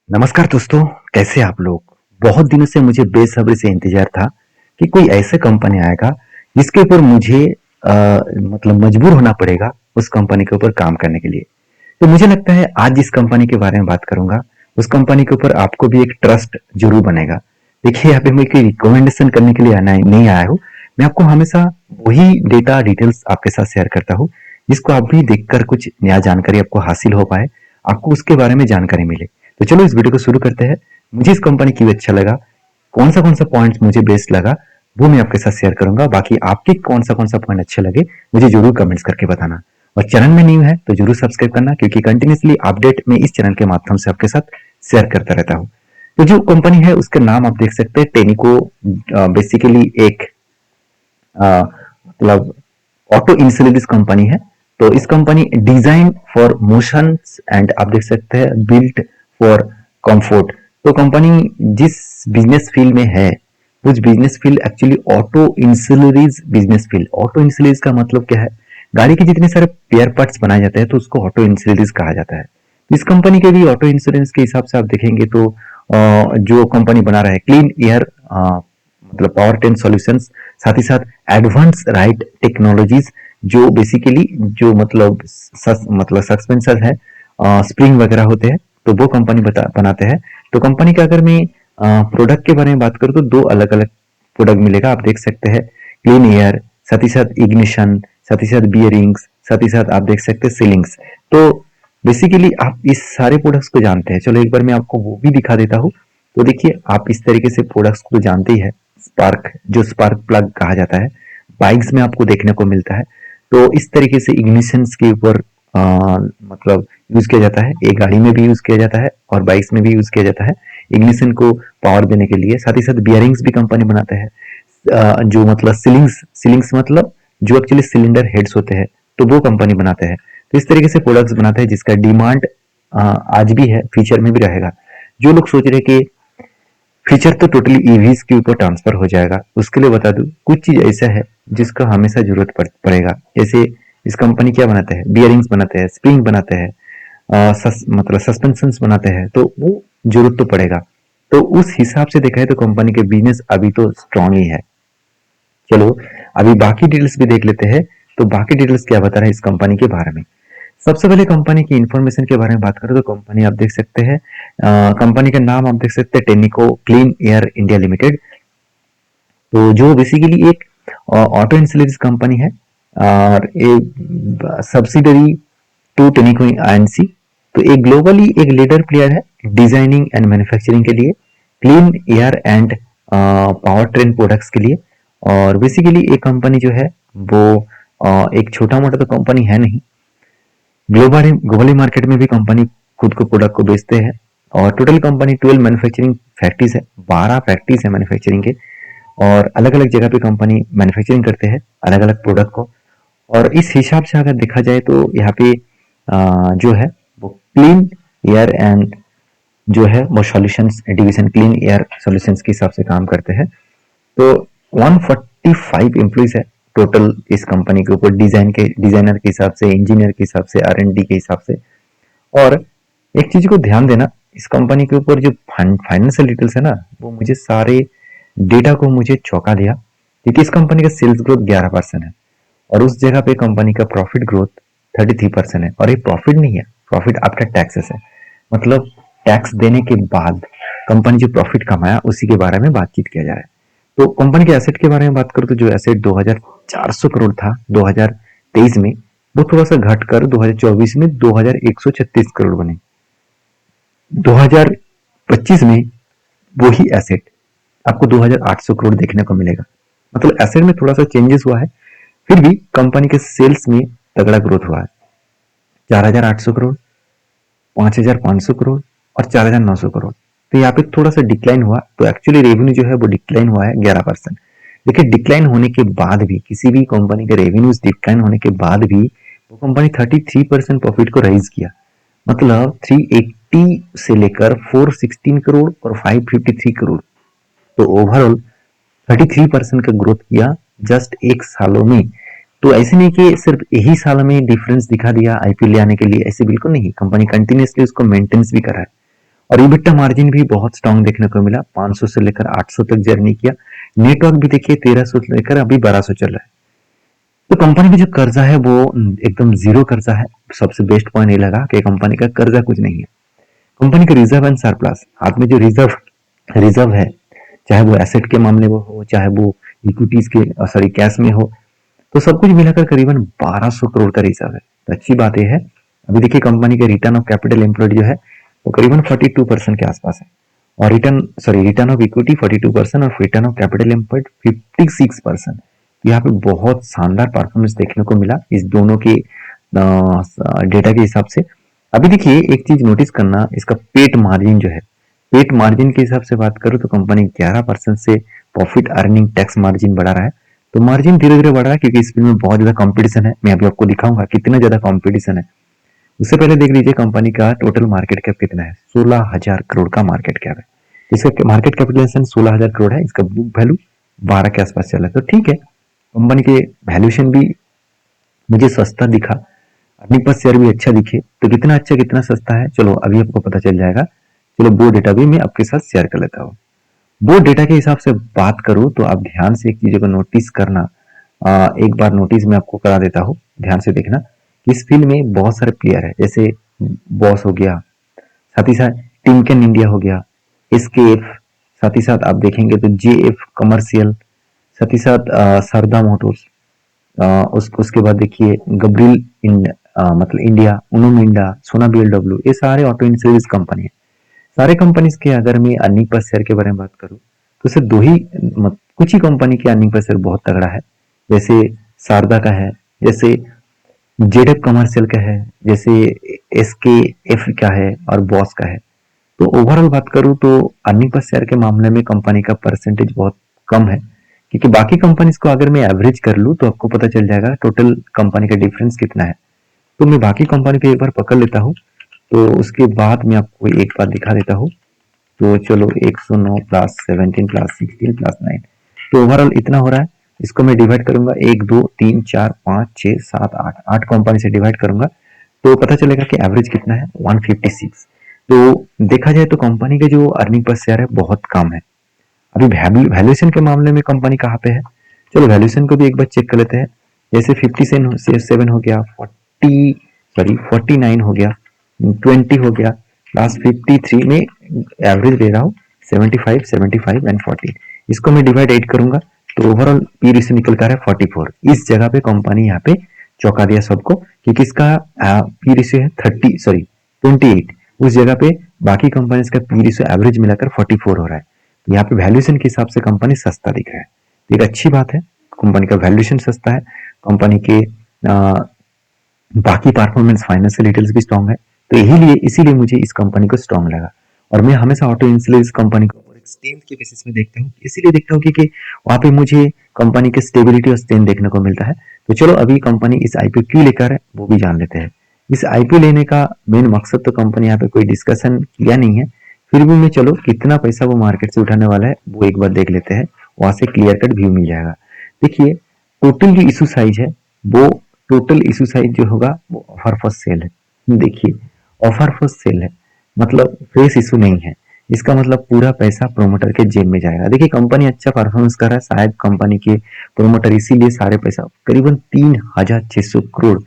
नमस्कार दोस्तों, कैसे आप लोग? बहुत दिनों से मुझे बेसब्री से इंतजार था कि कोई ऐसा कंपनी आएगा जिसके ऊपर मुझे मतलब मजबूर होना पड़ेगा उस कंपनी के ऊपर काम करने के लिए। तो मुझे लगता है आज जिस कंपनी के बारे में बात करूंगा, उस कंपनी के ऊपर आपको भी एक ट्रस्ट जरूर बनेगा। देखिए, यहाँ पे मैं कोई रिकमेंडेशन करने के लिए आना नहीं आया हूँ। मैं आपको हमेशा वही डेटा डिटेल्स आपके साथ शेयर करता हूँ, जिसको आप भी देखकर कुछ नया जानकारी आपको हासिल हो पाए, आपको उसके बारे में जानकारी मिले। तो चलो इस वीडियो को शुरू करते हैं। मुझे इस कंपनी क्यों अच्छा लगा, कौन सा पॉइंट मुझे बेस्ट लगा, वो मैं आपके साथ शेयर करूंगा। बाकी आपके कौन सा पॉइंट अच्छे लगे, मुझे जरूर कमेंट्स करके बताना। और चैनल में न्यू है तो जरूर सब्सक्राइब करना, क्योंकि कंटिन्यूसली अपडेट मैं इस चैनल के माध्यम से आपके साथ शेयर करता रहता हूँ। तो जो कंपनी है उसका नाम आप देख सकते हैं, टेनिको। बेसिकली एक मतलब ऑटो इंसुलेटिस कंपनी है। तो इस company design for motion and आप देख सकते हैं बिल्ट फॉर कंफर्ट। तो कंपनी जिस बिजनेस फील्ड में है, उस business field actually auto ancillaries business field. Auto ancillaries का मतलब क्या है? गाड़ी के जितने सारे पेयर पार्ट्स बनाए जाते हैं तो उसको ऑटो इंसुलरीज कहा जाता है। इस कंपनी के भी ऑटो इंश्योरेंस के हिसाब से आप देखेंगे तो जो कंपनी बना रहा है क्लीन एयर मतलब पावर टेन सॉल्यूशंस, साथ ही साथ एडवांस राइड टेक्नोलॉजीज, जो बेसिकली जो मतलब सस्पेंसर है, स्प्रिंग वगैरह होते हैं, तो वो कंपनी बनाते हैं। तो कंपनी का अगर मैं प्रोडक्ट के बारे में बात करूँ तो दो अलग अलग प्रोडक्ट मिलेगा, आप देख सकते हैं। क्लीन एयर, साथ ही साथ इग्निशन, साथ ही साथ बियरिंग्स, साथ ही साथ आप देख सकते हैं सीलिंग्स। तो बेसिकली आप इस सारे प्रोडक्ट्स को जानते हैं। चलो एक बार मैं आपको वो भी दिखा देता हूँ। तो देखिए, आप इस तरीके से प्रोडक्ट्स को तो जानते ही है। स्पार्क, जो स्पार्क प्लग कहा जाता है, बाइक्स में आपको देखने को मिलता है। तो इस तरीके से इग्निशन के ऊपर मतलब यूज किया जाता है। एक गाड़ी में भी यूज किया जाता है और बाइक्स में भी यूज किया जाता है इग्निशन को पावर देने के लिए। साथ ही साथ बियरिंग्स भी कंपनी बनाते हैं। जो मतलब सीलिंग्स सीलिंग्स मतलब जो एक्चुअली सिलेंडर हेड्स होते हैं, तो वो कंपनी बनाते हैं। तो इस तरीके से प्रोडक्ट्स बनाते हैं जिसका डिमांड आज भी है, फ्यूचर में भी रहेगा। जो लोग सोच रहे हैं कि फ्यूचर तो टोटली ईवीज के ऊपर ट्रांसफर हो जाएगा, उसके लिए बता दूं कुछ चीज ऐसा है जिसका हमेशा जरूरत पड़ेगा। जैसे इस कंपनी क्या बनाते हैं? बियरिंग्स बनाते हैं, स्प्रिंग बनाते हैं, मतलब सस्पेंशन बनाते हैं, तो वो जरूरत तो पड़ेगा। तो उस हिसाब से देखा है तो कंपनी के बिजनेस अभी तो स्ट्रांग ही है। चलो अभी बाकी डिटेल्स भी देख लेते हैं। तो बाकी डिटेल्स क्या बता रहे हैं इस कंपनी के बारे में। सबसे पहले कंपनी की इंफॉर्मेशन के बारे में बात करें तो कंपनी आप देख सकते हैं, कंपनी का नाम आप देख सकते हैं, टेनिको क्लीन एयर इंडिया लिमिटेड। तो जो बेसिकली एक ऑटो इंसुलेंस कंपनी है और एक सब्सिडरी टू टेनिको आईएनसी। तो एक ग्लोबली एक लीडर प्लेयर है डिजाइनिंग एंड मैन्युफैक्चरिंग के लिए, clean air and power train products के लिए। और बेसिकली एक कंपनी जो है वो एक छोटा मोटा तो कंपनी है नहीं, ग्लोबली मार्केट में भी कंपनी खुद को प्रोडक्ट को बेचते हैं। और टोटल कंपनी 12 मैन्युफैक्चरिंग फैक्ट्रीज है, 12 फैक्ट्रीज है मैन्युफैक्चरिंग के। और अलग अलग जगह पे कंपनी मैन्युफैक्चरिंग करते हैं अलग अलग प्रोडक्ट को। और इस हिसाब से अगर देखा जाए तो यहाँ पे जो है वो क्लीन एयर एंड जो है वो solutions division clean air solutions के हिसाब से काम करते हैं। तो 145 एम्प्लॉइज है टोटल इस कंपनी के ऊपर, डिजाइनर के हिसाब से, इंजीनियर के हिसाब से, आर&डी के हिसाब से। और एक चीज को ध्यान देना, इस कंपनी के ऊपर जो फाइनेंशियल डिटेल्स है ना, वो मुझे सारे डेटा को मुझे चौंका दिया। क्योंकि इस कंपनी का सेल्स ग्रोथ 11% है और उस जगह पे कंपनी का प्रॉफिट ग्रोथ 33% है। और ये प्रॉफिट नहीं है, प्रॉफिट आफ्टर टैक्सेस है। मतलब टैक्स देने के बाद कंपनी जो प्रॉफिट कमाया उसी के बारे में बातचीत किया जा रहा है। तो कंपनी के एसेट के बारे में बात करूं तो जो एसेट 2400 करोड़ था 2023 में, वो थोड़ा सा घटकर 2024 में 2136 करोड़ बने। 2025 में वही एसेट आपको 2800 करोड़ देखने को मिलेगा। मतलब एसेट में थोड़ा सा चेंजेस हुआ है, फिर भी कंपनी के सेल्स में तगड़ा ग्रोथ हुआ है। 4800 करोड़, 5500 करोड़ और 4900 करोड़। तो यहाँ पे थोड़ा सा डिक्लाइन हुआ। तो एक्चुअली रेवेन्यू जो है वो डिक्लाइन हुआ है 11%। देखिए, डिक्लाइन होने के बाद भी, किसी भी कंपनी के रेवेन्यूज डिक्लाइन होने के बाद भी वो कंपनी 33% प्रॉफिट को राइज किया। मतलब 380 से लेकर 416 करोड़ और 553 करोड़। तो ओवरऑल 33% का ग्रोथ किया जस्ट एक सालों में। तो ऐसे नहीं कि सिर्फ यही साल में डिफरेंस दिखा दिया आईपीओ ले आने के लिए, ऐसे बिल्कुल नहीं। कंपनी कंटिन्यूसली उसको मेंटेनेंस भी कर रहा है। और EBITDA मार्जिन भी बहुत स्ट्रांग देखने को मिला, 500 से लेकर 800 तक जर्नी किया। नेटवर्क भी देखिए 1300 से लेकर अभी 1200 चल रहा है। तो कंपनी का जो कर्जा है वो एकदम जीरो कर्जा है। सबसे बेस्ट पॉइंट ये लगा कि कंपनी का कर्जा कुछ नहीं है। कंपनी का रिजर्व एंड सरप्लस, हाथ में जो रिजर्व रिजर्व है, चाहे वो एसेट के मामले में हो, चाहे वो इक्विटीज के सॉरी कैश में हो, तो सब कुछ मिलाकर करीबन 1200 करोड़ का रिजर्व है। तो अच्छी बात यह है, अभी देखिए कंपनी का रिटर्न ऑफ कैपिटल एम्प्लॉयड जो है वो करीबन 42% के आसपास है, और रिटर्न ऑफ इक्विटी 42% और रिटर्न ऑफ कैपिटल एम्प्लॉयड 56%। यहाँ पे बहुत शानदार परफॉर्मेंस देखने को मिला इस दोनों के डेटा के हिसाब से। अभी देखिए एक चीज नोटिस करना, इसका पेट मार्जिन जो है, पेट मार्जिन के हिसाब से बात करूं तो कंपनी 11% से प्रॉफिट अर्निंग टैक्स मार्जिन बढ़ा रहा है। तो मार्जिन धीरे धीरे बढ़ रहा है क्योंकि इस फील्ड में बहुत ज्यादा कंपटीशन है। मैं अभी आपको दिखाऊंगा कितना ज्यादा कंपटीशन है। उससे पहले देख लीजिए कंपनी का टोटल मार्केट कैप कितना है, 16,000 करोड़ का मार्केट कैप है। इसका मार्केट कैपिटलाइजेशन 16,000 करोड़ है, इसका बुक वैल्यू 12 के आसपास चल रहा है। तो ठीक है, कंपनी के वैल्यूएशन भी मुझे सस्ता दिखा, अर्निंग पर शेयर भी अच्छा दिखे। तो कितना अच्छा कितना सस्ता है, चलो अभी आपको पता चल जाएगा। चलो वो डेटा भी मैं आपके साथ शेयर कर लेता हूँ। वो डेटा के हिसाब से बात करूं तो आप ध्यान से एक चीज को नोटिस करना। एक बार नोटिस मैं आपको करा देता हूँ, ध्यान से देखना। इस फील्ड में बहुत सारे प्लेयर है, जैसे बॉस हो गया, साथ ही साथ टिमकेन इंडिया हो गया, एसकेएफ, साथ ही साथ आप देखेंगे तो जेएफ कमर्शियल, साथ ही साथ सरदा मोटर्स, उसके बाद देखिए गब्रिल मतलब इंडिया, उनो मिंडा, सोना बीएलडब्ल्यू, ये सारे ऑटो इंश्योरेंस कंपनी है। सारे कंपनीज के अगर मैं अर्निंग पर शेयर के बारे में बात करूं तो सिर्फ दो ही कुछ ही कंपनी के अर्निंग पर शेयर बहुत तगड़ा है, जैसे शारदा का है, जैसे जेडएफ कमर्शियल का है, जैसे एसकेएफ का है और बॉस का है। तो ओवरऑल बात करूं तो अर्निंग पर शेयर के मामले में कंपनी का परसेंटेज बहुत कम है, क्योंकि बाकी कंपनीज को अगर मैं एवरेज कर लूं तो आपको पता चल जाएगा टोटल कंपनी का डिफरेंस कितना है। तो मैं बाकी कंपनी को एक बार पकड़ लेता हूँ, तो उसके बाद मैं आपको एक बार दिखा देता हूँ। तो चलो 109 प्लस 17 प्लस 16 प्लस 9, तो ओवरऑल इतना हो रहा है। इसको मैं डिवाइड करूंगा 1 2 3 4 5 6 7 8, 8 कंपनी से डिवाइड करूंगा तो पता चलेगा कि एवरेज कितना है, 156। तो देखा जाए तो कंपनी के जो अर्निंग पर शेयर है बहुत कम है। अभी वैल्यूएशन के मामले में कंपनी कहाँ पे है, चलो वैल्यूएशन को भी एक बार चेक कर लेते हैं। जैसे 57 हो गया, 49 हो गया, 20 हो गया, लास्ट 53 में एवरेज ले रहा हूँ 75 75 एंड 14। इसको मैं डिवाइड 8 करूंगा तो ओवरऑल पी रेशियो निकल कर है 44। इस जगह पे कंपनी यहाँ पे चौंका दिया सबको, क्योंकि इसका पी रेशियो है 28। उस जगह पे बाकी कंपनीज का पी रेशियो एवरेज मिलाकर 44 हो रहा है। तो यहाँ पे वैल्यूएशन के हिसाब से कंपनी सस्ता दिख रहा है, तो एक अच्छी बात है। कंपनी का वैल्यूएशन सस्ता है, कंपनी के बाकी परफॉर्मेंस फाइनेंशियल डिटेल्स भी स्ट्रॉन्ग है। तो इसीलिए मुझे इस कंपनी को स्ट्रॉन्ग लगा। और मैं हमेशा ऑटो इंश्योरेंस कंपनी को और एक स्ट्रेंथ के बेसिस में देखता हूँ, इसीलिए देखता हूँ क्योंकि वहां पे मुझे कंपनी के स्टेबिलिटी और स्ट्रेंथ देखने को मिलता है। तो चलो अभी कंपनी इस आईपीओ क्यों लेकर है वो भी जान लेते हैं। इस आईपीओ लेने का मेन मकसद तो कंपनी यहाँ पे कोई डिस्कशन किया नहीं है, फिर भी मैं चलो कितना पैसा वो मार्केट से उठाने वाला है वो एक बार देख लेते हैं, वहां से क्लियर कट व्यू मिल जाएगा। देखिए टोटल जो इशू साइज है वो टोटल इशू साइज जो होगा वो ऑफर फॉर सेल है। देखिए ऑफर फॉर सेल है, मतलब फ्रेश इशू नहीं है। इसका मतलब पूरा पैसा प्रोमोटर के जेब में जाएगा। देखिए कंपनी अच्छा परफॉर्मेंस कर रहा है, शायद कंपनी के प्रोमोटर इसीलिए सारे पैसा करीबन 3,600 करोड़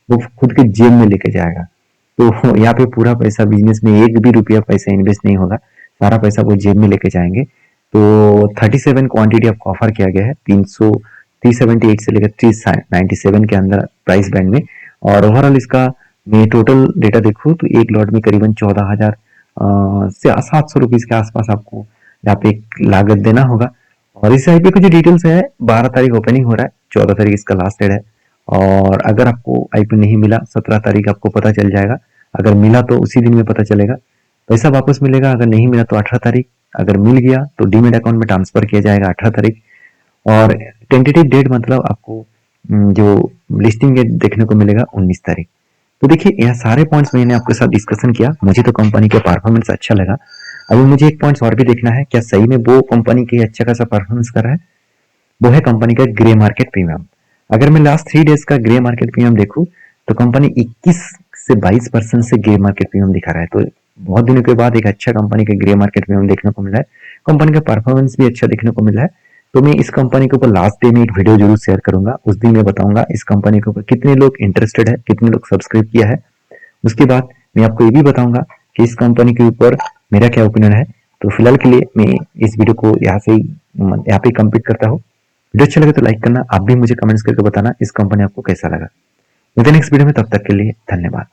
वो खुद के जेब में लेके जाएगा। तो यहाँ पे पूरा पैसा बिजनेस में एक भी रुपया पैसा इन्वेस्ट नहीं होगा, सारा पैसा वो जेब में लेके जाएंगे। तो 37 क्वांटिटी आपको ऑफर किया गया है, 378 से लेकर 397 के अंदर प्राइस बैंड में। और ओवरऑल इसका मैं टोटल डेटा देखूँ तो एक लॉट में करीबन 14,000 से 700 रुपीज के आसपास आपको यहाँ पे लागत देना होगा। और इस आईपी की जो डिटेल्स है 12 तारीख ओपनिंग हो रहा है, 14 तारीख इसका लास्ट डेट है। और अगर आपको आईपी नहीं मिला 17 तारीख आपको पता चल जाएगा, अगर मिला तो उसी दिन में पता चलेगा, पैसा वापस मिलेगा। अगर नहीं मिला तो 18 तारीख, अगर मिल गया तो डीमेट अकाउंट में ट्रांसफर किया जाएगा 18 तारीख। और टेंटेटिव डेट मतलब आपको जो लिस्टिंग डेट देखने को मिलेगा 19 तारीख। तो देखिए यह सारे पॉइंट्स मैंने आपके साथ डिस्कशन किया, मुझे तो कंपनी का परफॉर्मेंस अच्छा लगा। अभी मुझे एक पॉइंट्स और भी देखना है, क्या सही में वो कंपनी के अच्छा खासा परफॉर्मेंस कर रहा है, वो है कंपनी का ग्रे मार्केट प्रीमियम। अगर मैं लास्ट 3 डेज का ग्रे मार्केट प्रीमियम देखूं तो कंपनी 21 से 22% से ग्रे मार्केट प्रीमियम दिखा रहा है। तो बहुत दिनों के बाद एक अच्छा कंपनी के ग्रे मार्केट में हमें देखने को मिला है। कंपनी का परफॉर्मेंस भी अच्छा देखने को मिला है। तो मैं इस कंपनी के ऊपर लास्ट डे में एक वीडियो जरूर शेयर करूंगा। उस दिन मैं बताऊंगा इस कंपनी के ऊपर कितने लोग इंटरेस्टेड है, कितने लोग सब्सक्राइब किया है। उसके बाद मैं आपको ये भी बताऊंगा कि इस कंपनी के ऊपर मेरा क्या ओपिनियन है। तो फिलहाल के लिए मैं इस वीडियो को यहाँ पे कंप्लीट करता हूँ। वीडियो अच्छा लगे तो लाइक करना, आप भी मुझे कमेंट्स करके बताना इस कंपनी आपको कैसा लगा। मिलते हैं नेक्स्ट वीडियो में, तब तक के लिए धन्यवाद।